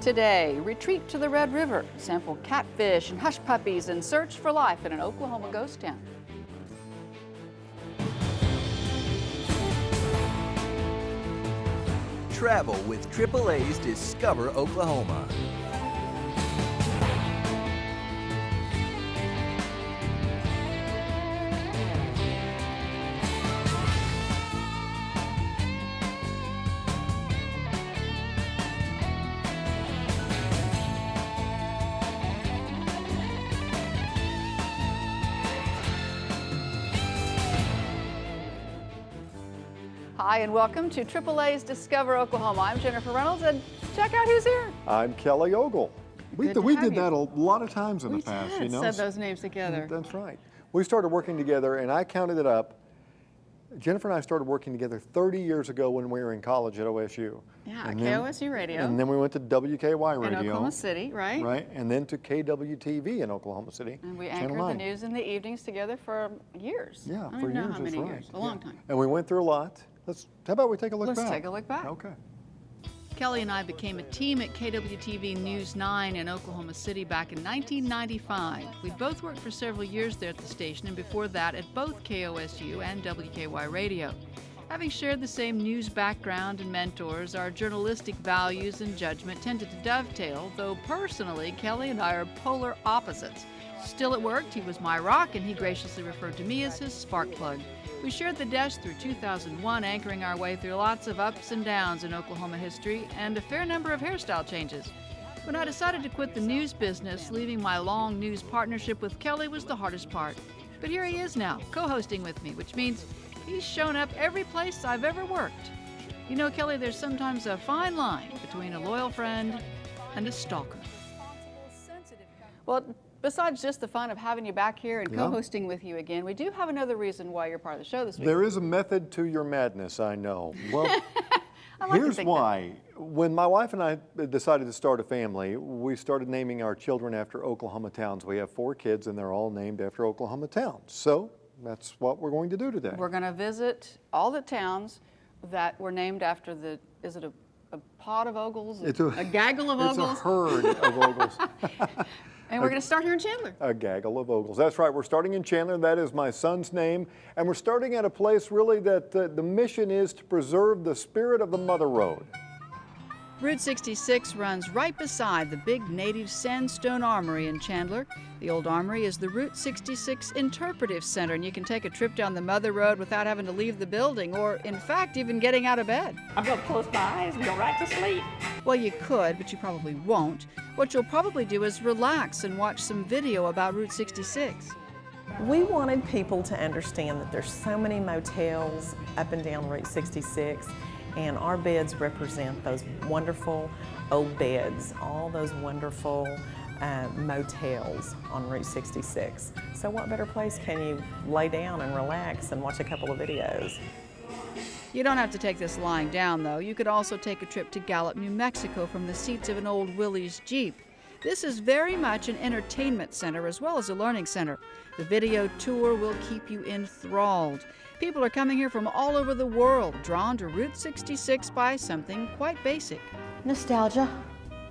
Today, retreat to the Red River, sample catfish and hush puppies, and search for life in an Oklahoma ghost town. Travel with AAA's Discover Oklahoma. Hi, and welcome to AAA's Discover Oklahoma. I'm Jenifer Reynolds, and check out who's here. I'm Kelly Ogle. We Good to have did you. that a lot of times in We the past, did, you know. said those names together. That's right. We started working together, and I counted it up. Jenifer and I started working together 30 years ago when we were in college at OSU. Yeah, And then- KOSU Radio. And then we went to WKY in Radio. Oklahoma City, right? Right, and then to KWTV in Oklahoma City. And we Channel anchored the 9. news in the evenings together for years. Yeah, I don't for even know years, how that's many right. years. A long time. And we went through a lot. How about we take a look Let's back? take a look back. Okay. Kelly and I became a team at KWTV News 9 in Oklahoma City back in 1995. We both worked for several years there at the station, and before that at both KOSU and WKY Radio. Having shared the same news background and mentors, our journalistic values and judgment tended to dovetail, though personally, Kelly and I are polar opposites. Still it worked. He was my rock, and he graciously referred to me as his spark plug. We shared the desk through 2001, anchoring our way through lots of ups and downs in Oklahoma history and a fair number of hairstyle changes. When I decided to quit the news business, leaving my long news partnership with Kelly was the hardest part. But here he is now, co-hosting with me, which means he's shown up every place I've ever worked. You know, Kelly, there's sometimes a fine line between a loyal friend and a stalker. Well, besides just the fun of having you back here and co-hosting with you again, we do have another reason why you're part of the show this week. There is a method to your madness, I know. Well, I like to here's think why. When my wife and I decided to start a family, we started naming our children after Oklahoma towns. We have 4 kids, and they're all named after Oklahoma towns. So that's what we're going to do today. We're going to visit all the towns that were named after the, is it a pod of Ogles? It's a gaggle of Ogles? It's a herd of Ogles. And we're going to start here in Chandler. A gaggle of Ogles. That's right. We're starting in Chandler. That is my son's name. And we're starting at a place really that the mission is to preserve the spirit of the Mother Road. Route 66 runs right beside the big native sandstone armory in Chandler. The old armory is the Route 66 Interpretive Center, and you can take a trip down the Mother Road without having to leave the building, or in fact, even getting out of bed. I'm going to close my eyes and go right to sleep. Well, you could, but you probably won't. What you'll probably do is relax and watch some video about Route 66. We wanted people to understand that there's so many motels up and down Route 66, and our beds represent those wonderful old beds, all those wonderful motels on Route 66. So what better place can you lay down and relax and watch a couple of videos? You don't have to take this lying down, though. You could also take a trip to Gallup, New Mexico from the seats of an old Willys Jeep. This is very much an entertainment center as well as a learning center. The video tour will keep you enthralled. People are coming here from all over the world, drawn to Route 66 by something quite basic. Nostalgia,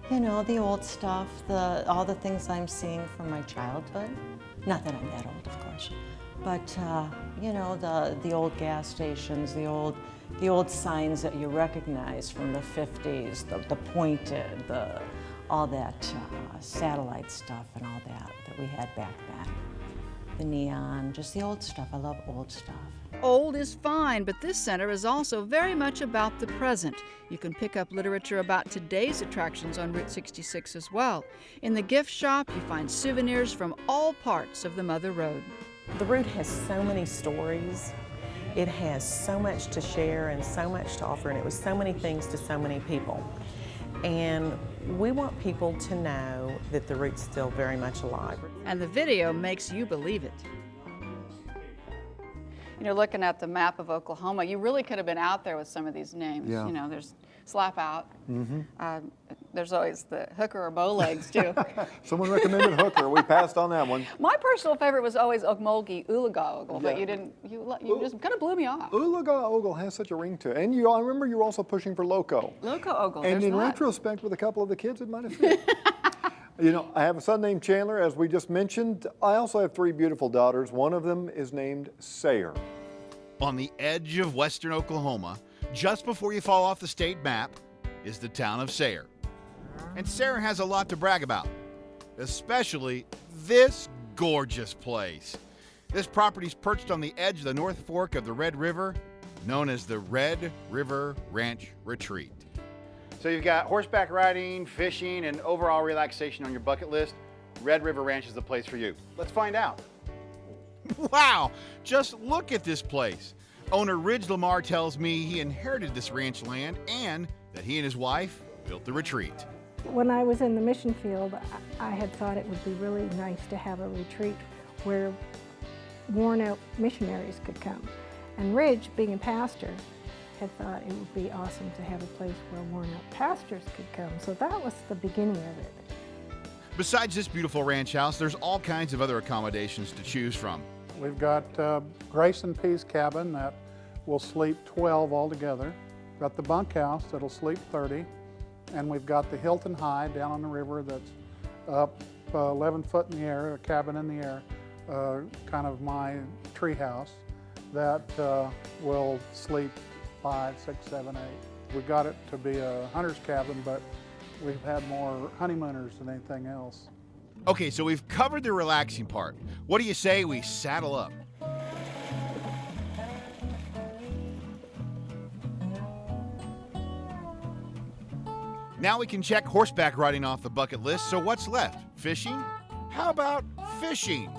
you know, the old stuff, all the things I'm seeing from my childhood. Not that I'm that old, of course, but you know, the old gas stations, the old signs that you recognize from the 50s, the pointed, all that satellite stuff and all that we had back then. The neon, just the old stuff. I love old stuff. Old is fine, but this center is also very much about the present. You can pick up literature about today's attractions on Route 66 as well. In the gift shop, you find souvenirs from all parts of the Mother Road. The route has so many stories. It has so much to share and so much to offer, and it was so many things to so many people. And we want people to know that the route's still very much alive. And the video makes you believe it. You know, looking at the map of Oklahoma, you really could have been out there with some of these names. Yeah. You know, there's slap out. There's always the hooker or bow legs too. Someone recommended hooker. We passed on that one. My personal favorite was always Okmulgee Ooliga Ogle, but Yeah. you didn't. You just kind of blew me off. Ooliga Ogle has such a ring to it. And I remember you were also pushing for Loco. Loco Ogle. And there's in that. retrospect, with a couple of the kids, it might have fit. You know, I have a son named Chandler, as we just mentioned. I also have 3 beautiful daughters. One of them is named Sayre. On the edge of western Oklahoma, just before you fall off the state map, is the town of Sayre. And Sayre has a lot to brag about, especially this gorgeous place. This property's perched on the edge of the North Fork of the Red River, known as the Red River Ranch Retreat. So you've got horseback riding, fishing, and overall relaxation on your bucket list. Red River Ranch is the place for you. Let's find out. Wow, just look at this place. Owner Ridge Lamar tells me he inherited this ranch land and that he and his wife built the retreat. When I was in the mission field, I had thought it would be really nice to have a retreat where worn-out missionaries could come. And Ridge, being a pastor, had thought it would be awesome to have a place where worn-out pastors could come. So that was the beginning of it. Besides this beautiful ranch house, there's all kinds of other accommodations to choose from. We've got Grace and Peace cabin that will sleep 12 altogether. Got the bunkhouse that'll sleep 30. And we've got the Hilton High down on the river that's up 11 foot in the air, a cabin in the air, kind of my tree house that will sleep 5, 6, 7, 8. We got it to be a hunter's cabin, but we've had more honeymooners than anything else. Okay, so we've covered the relaxing part. What do you say we saddle up? Now we can check horseback riding off the bucket list, so what's left? Fishing? How about fishing?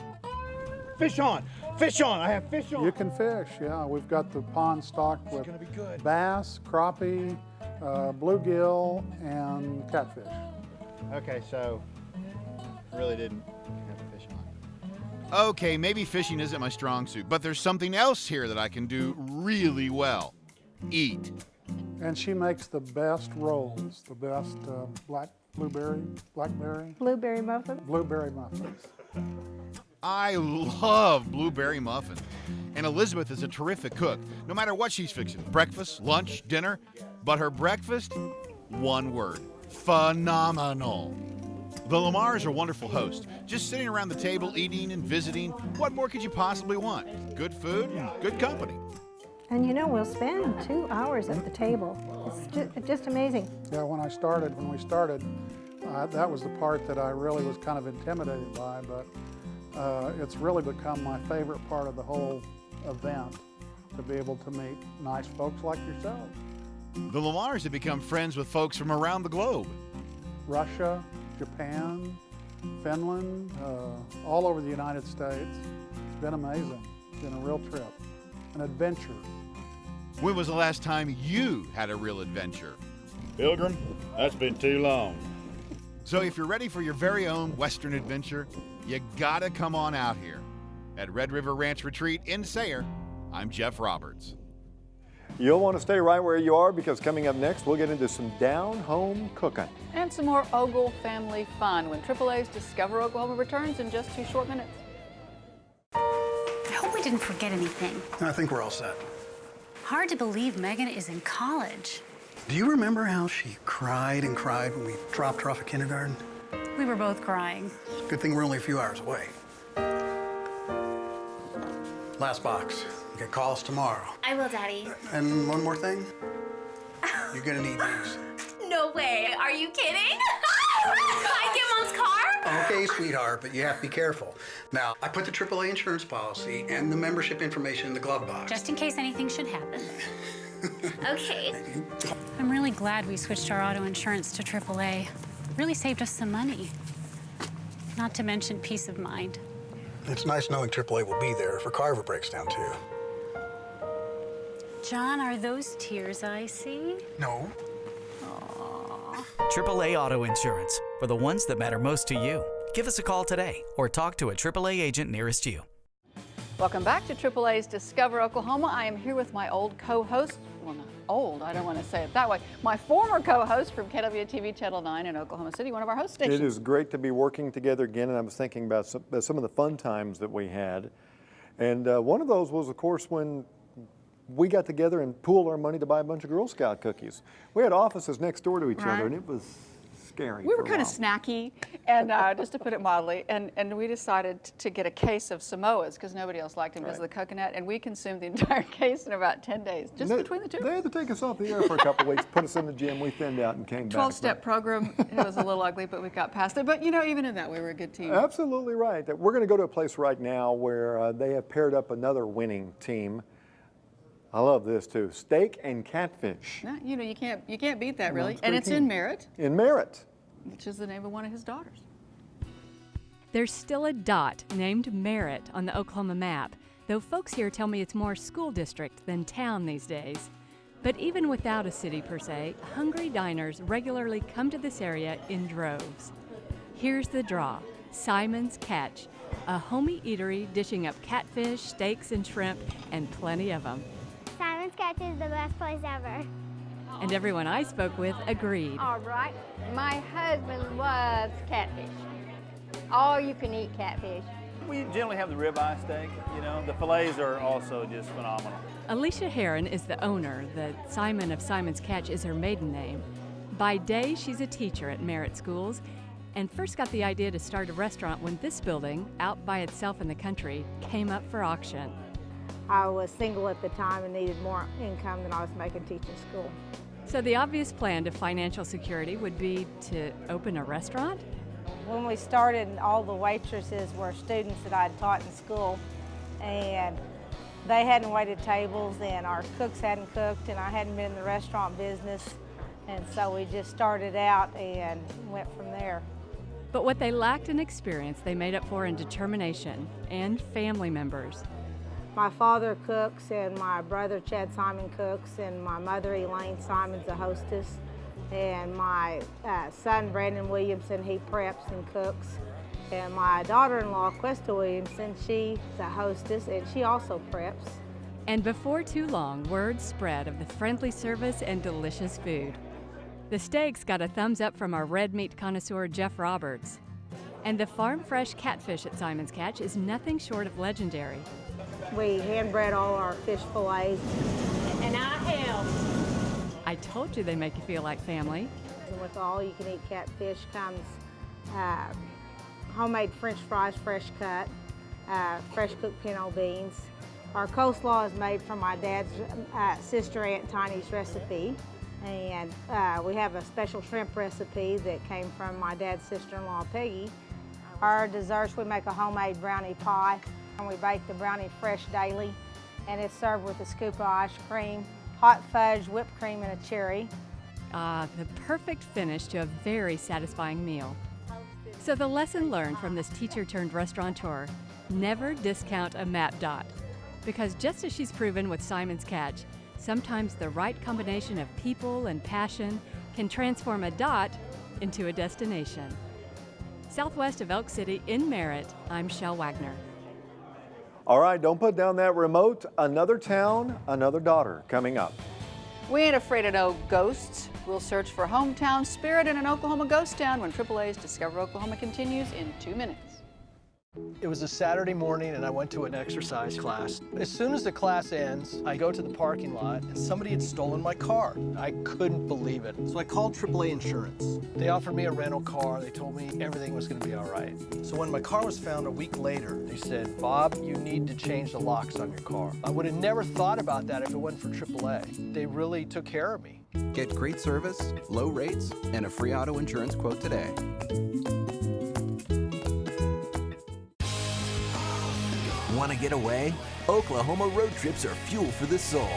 Fish on! Fish on! I have fish on! You can fish, yeah. We've got the pond stocked with bass, crappie, bluegill, and catfish. Okay, so really didn't have fish on. Okay, maybe fishing isn't my strong suit, but there's something else here that I can do really well. Eat. And she makes the best rolls, the best blackberry muffins. I love blueberry muffins. And Elizabeth is a terrific cook, no matter what she's fixing. Breakfast, lunch, dinner. But her breakfast, one word, phenomenal. The Lamars are wonderful hosts, just sitting around the table, eating and visiting. What more could you possibly want? Good food and good company. And you know, we'll spend 2 hours at the table. It's just amazing. Yeah, when we started, that was the part that I really was kind of intimidated by, but it's really become my favorite part of the whole event, to be able to meet nice folks like yourselves. The Lamars have become friends with folks from around the globe. Russia, Japan, Finland, all over the United States. It's been amazing. It's been a real trip, an adventure. When was the last time you had a real adventure? Pilgrim, that's been too long. So if you're ready for your very own Western adventure, you gotta come on out here. At Red River Ranch Retreat in Sayre, I'm Jeff Roberts. You'll want to stay right where you are, because coming up next, we'll get into some down-home cooking. And some more Ogle family fun when AAA's Discover Oklahoma returns in just 2 short minutes. I hope we didn't forget anything. I think we're all set. Hard to believe Megan is in college. Do you remember how she cried and cried when we dropped her off at kindergarten? We were both crying. Good thing we're only a few hours away. Last box. You can call us tomorrow. I will, Daddy. And one more thing. You're gonna need these. No way. Are you kidding? Can I get Mom's car? Okay, sweetheart, but you have to be careful. Now, I put the AAA insurance policy and the membership information in the glove box. Just in case anything should happen. Okay. I'm really glad we switched our auto insurance to AAA. Really saved us some money. Not to mention peace of mind. It's nice knowing AAA will be there if her car ever breaks down, too. John, are those tears I see? No. AAA Auto Insurance, for the ones that matter most to you. Give us a call today or talk to a AAA agent nearest you. Welcome back to AAA's Discover Oklahoma. I am here with my old co-host, well, not old. I don't want to say it that way. My former co-host from KWTV Channel 9 in Oklahoma City, one of our host stations. It is great to be working together again, and I was thinking about some of the fun times that we had. And one of those was, of course, when we got together and pooled our money to buy a bunch of Girl Scout cookies. We had offices next door to each other, and it was scary. We were kind of snacky, and just to put it mildly, and we decided to get a case of Samoas because nobody else liked them because of the coconut, and we consumed the entire case in about 10 days, just between the two. They had to take us off the air for a couple of weeks, put us in the gym, we thinned out and came back. 12-step program. It was a little ugly, but we got past it. But you know, even in that, we were a good team. Absolutely right. We're going to go to a place right now where they have paired up another winning team. I love this too. Steak and catfish. Yeah, you know, you can't beat that really. And it's in Merritt. In Merritt. Which is the name of one of his daughters. There's still a dot named Merritt on the Oklahoma map, though folks here tell me it's more school district than town these days. But even without a city per se, hungry diners regularly come to this area in droves. Here's the draw, Simon's Catch, a homey eatery dishing up catfish, steaks, and shrimp, and plenty of them. Simon's Catch is the best place ever. And everyone I spoke with agreed. All right. My husband loves catfish. All you can eat catfish. We generally have the ribeye steak, you know. The fillets are also just phenomenal. Alicia Heron is the owner. The Simon of Simon's Catch is her maiden name. By day, she's a teacher at Merritt Schools and first got the idea to start a restaurant when this building, out by itself in the country, came up for auction. I was single at the time and needed more income than I was making teaching school. So the obvious plan to financial security would be to open a restaurant? When we started, all the waitresses were students that I had taught in school, and they hadn't waited tables, and our cooks hadn't cooked, and I hadn't been in the restaurant business, and so we just started out and went from there. But what they lacked in experience, they made up for in determination and family members. My father cooks, and my brother Chad Simon cooks, and my mother Elaine Simon's a hostess, and my son Brandon Williamson, he preps and cooks, and my daughter-in-law Questa Williamson, she's a hostess and she also preps. And before too long, word spread of the friendly service and delicious food. The steaks got a thumbs up from our red meat connoisseur Jeff Roberts. And the farm-fresh catfish at Simon's Catch is nothing short of legendary. We hand-bread all our fish fillets. And I help. I told you they make you feel like family. And with all-you-can-eat catfish comes homemade French fries, fresh cut, fresh cooked pinto beans. Our coleslaw is made from my dad's sister Aunt Tiny's recipe. And we have a special shrimp recipe that came from my dad's sister-in-law, Peggy. Our desserts, we make a homemade brownie pie, and we bake the brownie fresh daily, and it's served with a scoop of ice cream, hot fudge, whipped cream, and a cherry. The perfect finish to a very satisfying meal. So the lesson learned from this teacher-turned-restaurateur, never discount a map dot. Because just as she's proven with Simon's Catch, sometimes the right combination of people and passion can transform a dot into a destination. Southwest of Elk City in Merritt, I'm Shel Wagner. All right, don't put down that remote. Another town, another daughter coming up. We ain't afraid of no ghosts. We'll search for hometown spirit in an Oklahoma ghost town when AAA's Discover Oklahoma continues in 2 minutes. It was a Saturday morning and I went to an exercise class. As soon as the class ends, I go to the parking lot and somebody had stolen my car. I couldn't believe it. So I called AAA Insurance. They offered me a rental car. They told me everything was going to be all right. So when my car was found a week later, they said, "Bob, you need to change the locks on your car." I would have never thought about that if it wasn't for AAA. They really took care of me. Get great service, low rates, and a free auto insurance quote today. Want to get away? Oklahoma road trips are fuel for the soul.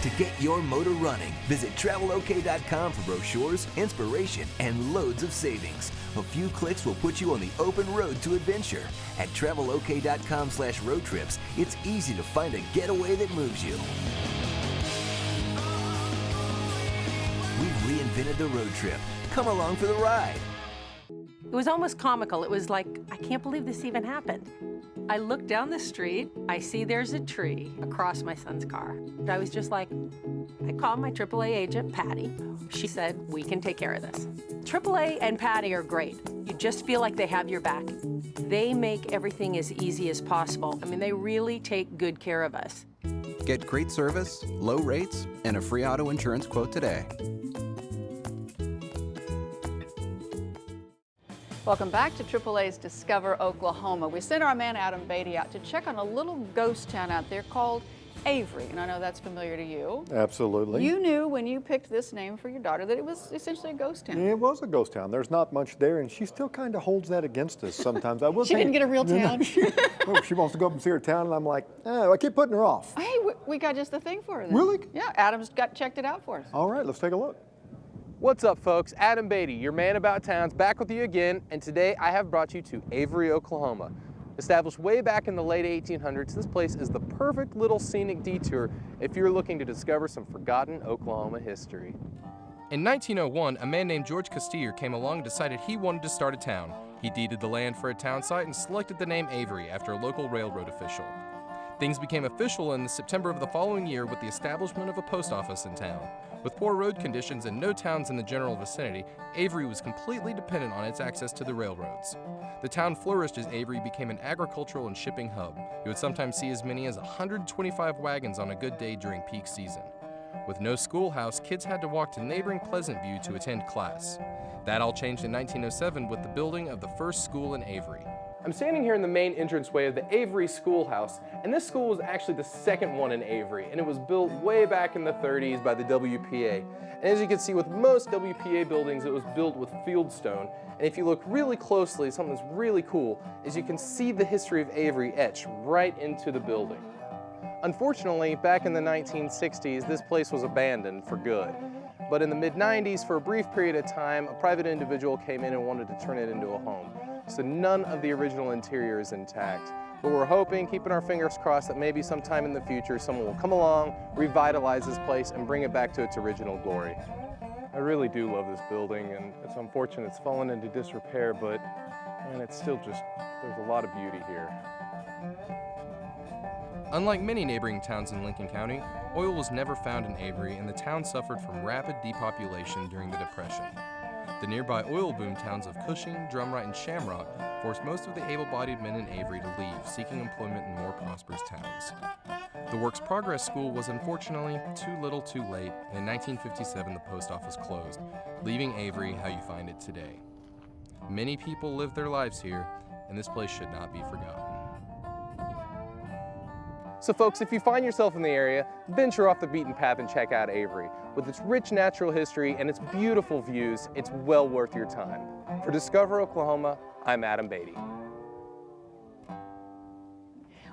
To get your motor running, visit TravelOK.com for brochures, inspiration, and loads of savings. A few clicks will put you on the open road to adventure. At TravelOK.com/road trips, it's easy to find a getaway that moves you. We've reinvented the road trip. Come along for the ride. It was almost comical. It was like, I can't believe this even happened. I look down the street, I see there's a tree across my son's car. I was just like, I called my AAA agent, Patty. She said, we can take care of this. AAA and Patty are great. You just feel like they have your back. They make everything as easy as possible. I mean, they really take good care of us. Get great service, low rates, and a free auto insurance quote today. Welcome back to AAA's Discover Oklahoma. We sent our man Adam Beatty out to check on a little ghost town out there called Avery, and I know that's familiar to you. Absolutely. You knew when you picked this name for your daughter that it was essentially a ghost town. It was a ghost town. There's not much there, and she still kind of holds that against us sometimes. I will She didn't get a real town. Well, she wants to go up and see her town, and I'm like, oh, I keep putting her off. Hey, we got just the thing for her then. Really? Yeah, Adam's checked it out for us. All right, let's take a look. What's up, folks? Adam Beatty, your man about towns, back with you again, and today I have brought you to Avery, Oklahoma. Established way back in the late 1800s, this place is the perfect little scenic detour if you're looking to discover some forgotten Oklahoma history. In 1901, a man named George Castillo came along and decided he wanted to start a town. He deeded the land for a town site and selected the name Avery after a local railroad official. Things became official in September of the following year with the establishment of a post office in town. With poor road conditions and no towns in the general vicinity, Avery was completely dependent on its access to the railroads. The town flourished as Avery became an agricultural and shipping hub. You would sometimes see as many as 125 wagons on a good day during peak season. With no schoolhouse, kids had to walk to neighboring Pleasant View to attend class. That all changed in 1907 with the building of the first school in Avery. I'm standing here in the main entranceway of the Avery Schoolhouse, and this school was actually the second one in Avery, and it was built way back in the 30s by the WPA. And as you can see with most WPA buildings, it was built with fieldstone. And if you look really closely, something that's really cool is you can see the history of Avery etched right into the building. Unfortunately, back in the 1960s, this place was abandoned for good. But in the mid-90s, for a brief period of time, a private individual came in and wanted to turn it into a home. So none of the original interior is intact. But we're hoping, keeping our fingers crossed, that maybe sometime in the future someone will come along, revitalize this place, and bring it back to its original glory. I really do love this building, and it's unfortunate it's fallen into disrepair, but man, it's still just, there's a lot of beauty here. Unlike many neighboring towns in Lincoln County, oil was never found in Avery, and the town suffered from rapid depopulation during the Depression. The nearby oil boom towns of Cushing, Drumright, and Shamrock forced most of the able-bodied men in Avery to leave, seeking employment in more prosperous towns. The Works Progress School was unfortunately too little too late, and in 1957 the post office closed, leaving Avery how you find it today. Many people lived their lives here, and this place should not be forgotten. So folks, if you find yourself in the area, venture off the beaten path and check out Avery. With its rich natural history and its beautiful views, it's well worth your time. For Discover Oklahoma, I'm Adam Beatty.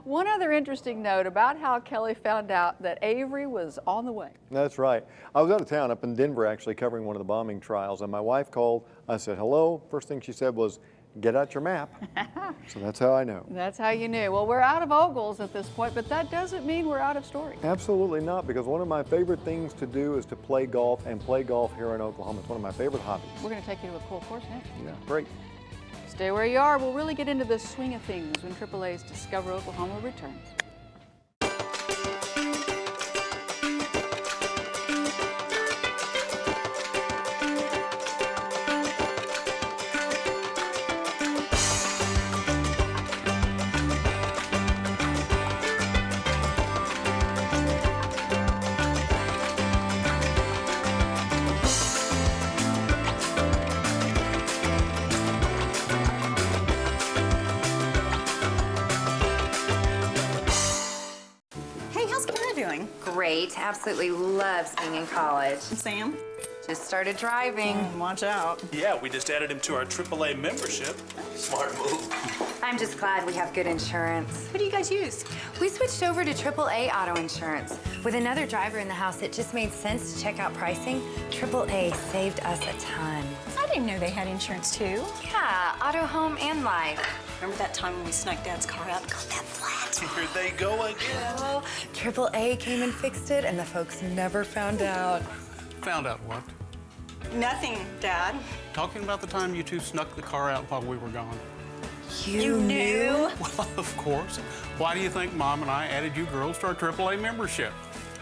One other interesting note about how Kelly found out that Avery was on the way. That's right. I was out of town up in Denver actually covering one of the bombing trials, and my wife called. I said, hello. First thing she said was, get out your map. So that's how I know. That's how you knew. Well, we're out of Ogles at this point, but that doesn't mean we're out of story. Absolutely not, because one of my favorite things to do is to play golf, and play golf here in Oklahoma. It's one of my favorite hobbies. We're going to take you to a cool course next. Yeah, great. Stay where you are. We'll really get into the swing of things when AAA's Discover Oklahoma returns. Great, absolutely loves being in college. Sam? Just started driving. Watch out. Yeah, we just added him to our AAA membership. Smart move. I'm just glad we have good insurance. What do you guys use? We switched over to AAA auto insurance. With another driver in the house, it just made sense to check out pricing. AAA saved us a ton. I didn't know they had insurance too. Yeah, auto, home, and life. Remember that time when we snuck Dad's car out and got that flat? Here they go again. Oh, AAA came and fixed it, and the folks never found out. Found out what? Nothing, Dad. Talking about the time you two snuck the car out while we were gone. You knew? Well, of course. Why do you think Mom and I added you girls to our AAA membership?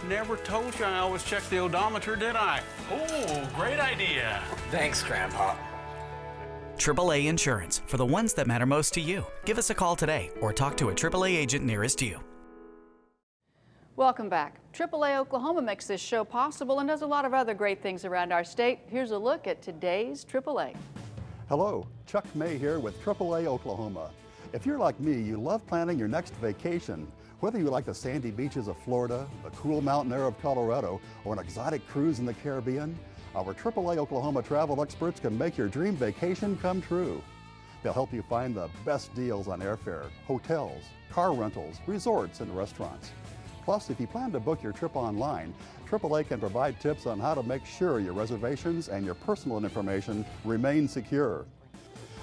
Never told you I always check the odometer, did I? Oh, great idea. Thanks, Grandpa. AAA Insurance, for the ones that matter most to you. Give us a call today or talk to a AAA agent nearest you. Welcome back. AAA Oklahoma makes this show possible and does a lot of other great things around our state. Here's a look at today's AAA. Hello, Chuck May here with AAA Oklahoma. If you're like me, you love planning your next vacation. Whether you like the sandy beaches of Florida, the cool mountain air of Colorado, or an exotic cruise in the Caribbean, our AAA Oklahoma travel experts can make your dream vacation come true. They'll help you find the best deals on airfare, hotels, car rentals, resorts, and restaurants. Plus, if you plan to book your trip online, AAA can provide tips on how to make sure your reservations and your personal information remain secure.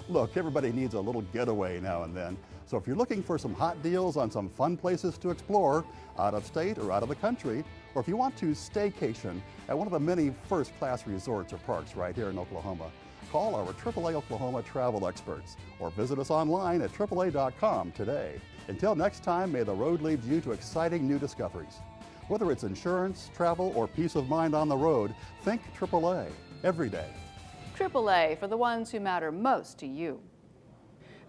Look, everybody needs a little getaway now and then, so if you're looking for some hot deals on some fun places to explore, out of state or out of the country, or if you want to staycation at one of the many first-class resorts or parks right here in Oklahoma, call our AAA Oklahoma travel experts or visit us online at AAA.com today. Until next time, may the road lead you to exciting new discoveries. Whether it's insurance, travel, or peace of mind on the road, think AAA every day. AAA, for the ones who matter most to you.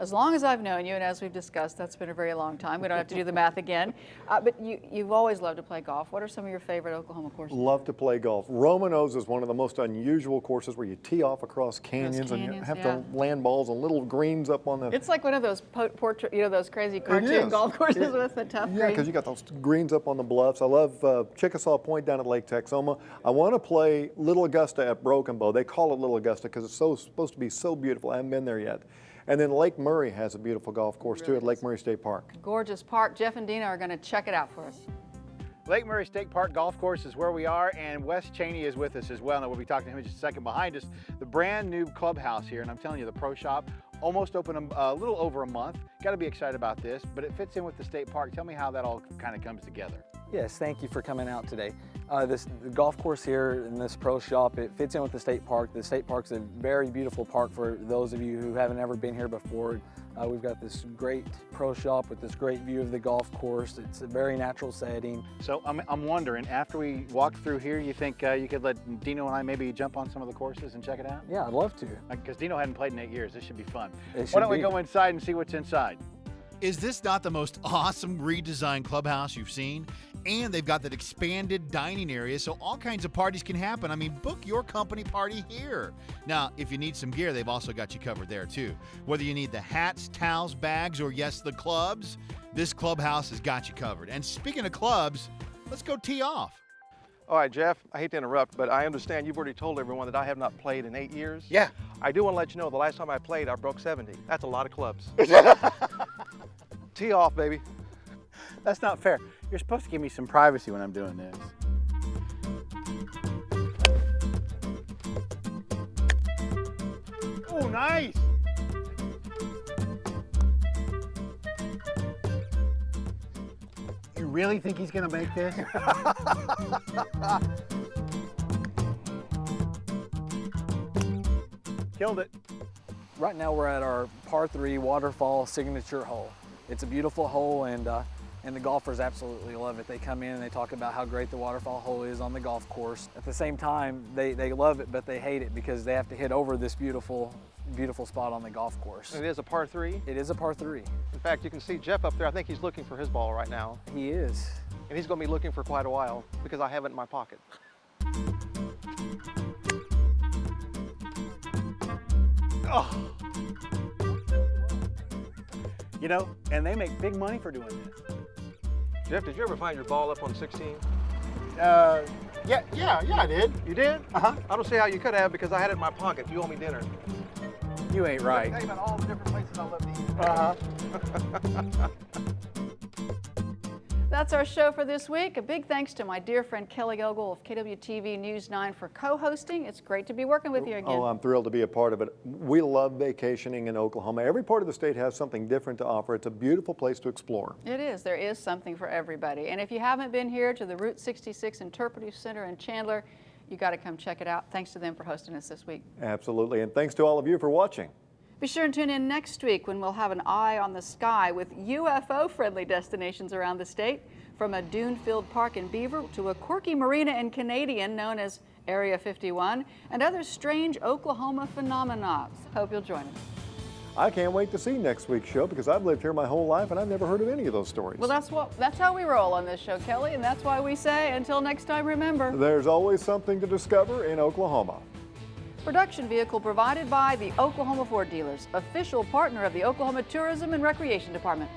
As long as I've known you, and as we've discussed, that's been a very long time. We don't have to do the math again. But you've always loved to play golf. What are some of your favorite Oklahoma courses? Love to play golf. Romano's is one of the most unusual courses where you tee off across canyons and you have to land balls on little greens up on the... It's like one of those portrait, those crazy cartoon golf courses with the tough greens. Yeah, because you got those greens up on the bluffs. I love Chickasaw Point down at Lake Texoma. I want to play Little Augusta at Broken Bow. They call it Little Augusta because it's supposed to be so beautiful. I haven't been there yet. And then Lake Murray has a beautiful golf course too at Lake Murray State Park. Gorgeous park. Jeff and Dina are going to check it out for us. Lake Murray State Park Golf Course is where we are, and Wes Cheney is with us as well, and we'll be talking to him in just a second. Behind us, the brand new clubhouse here, and I'm telling you, the pro shop almost open a little over a month. Got to be excited about this, but it fits in with the state park. Tell me how that all kind of comes together. Yes, thank you for coming out today. The golf course here in this pro shop, it fits in with the state park. The state park's a very beautiful park for those of you who haven't ever been here before. We've got this great pro shop with this great view of the golf course. It's a very natural setting. So I'm wondering, after we walk through here, you think you could let Dino and I maybe jump on some of the courses and check it out? Yeah, I'd love to. Because Dino hadn't played in 8 years. This should be fun. Why don't we go inside and see what's inside? Is this not the most awesome redesigned clubhouse you've seen? And they've got that expanded dining area, so all kinds of parties can happen. I mean, book your company party here. Now, if you need some gear, they've also got you covered there too. Whether you need the hats, towels, bags, or yes, the clubs, this clubhouse has got you covered. And speaking of clubs, let's go tee off. All right, Jeff, I hate to interrupt, but I understand you've already told everyone that I have not played in 8 years. Yeah. I do want to let you know the last time I played, I broke 70. That's a lot of clubs. Tee off, baby. That's not fair. You're supposed to give me some privacy when I'm doing this. Oh, nice. You really think he's gonna make this? Killed it. Right now we're at our par 3 waterfall signature hole. It's a beautiful hole, and the golfers absolutely love it. They come in and they talk about how great the waterfall hole is on the golf course. At the same time, they love it, but they hate it because they have to hit over this beautiful spot on the golf course. It is a par 3? It is a par 3. In fact, you can see Jeff up there. I think he's looking for his ball right now. He is. And he's going to be looking for quite a while because I have it in my pocket. Oh. You know, and they make big money for doing this. Jeff, did you ever find your ball up on 16? Yeah, I did. You did? Uh-huh. I don't see how you could have because I had it in my pocket. You owe me dinner. You ain't right. Tell you about all the different places I love to eat. Uh-huh. That's our show for this week. A big thanks to my dear friend Kelly Ogle of KWTV News 9 for co-hosting. It's great to be working with you again. Oh, I'm thrilled to be a part of it. We love vacationing in Oklahoma. Every part of the state has something different to offer. It's a beautiful place to explore. It is. There is something for everybody. And if you haven't been here to the Route 66 Interpretive Center in Chandler, you got to come check it out. Thanks to them for hosting us this week. Absolutely. And thanks to all of you for watching. Be sure and tune in next week when we'll have an eye on the sky with UFO-friendly destinations around the state, from a dune-filled park in Beaver to a quirky marina in Canadian known as Area 51, and other strange Oklahoma phenomena. Hope you'll join us. I can't wait to see next week's show because I've lived here my whole life and I've never heard of any of those stories. Well, that's how we roll on this show, Kelly, and that's why we say, until next time, remember, there's always something to discover in Oklahoma. Production vehicle provided by the Oklahoma Ford Dealers, official partner of the Oklahoma Tourism and Recreation Department.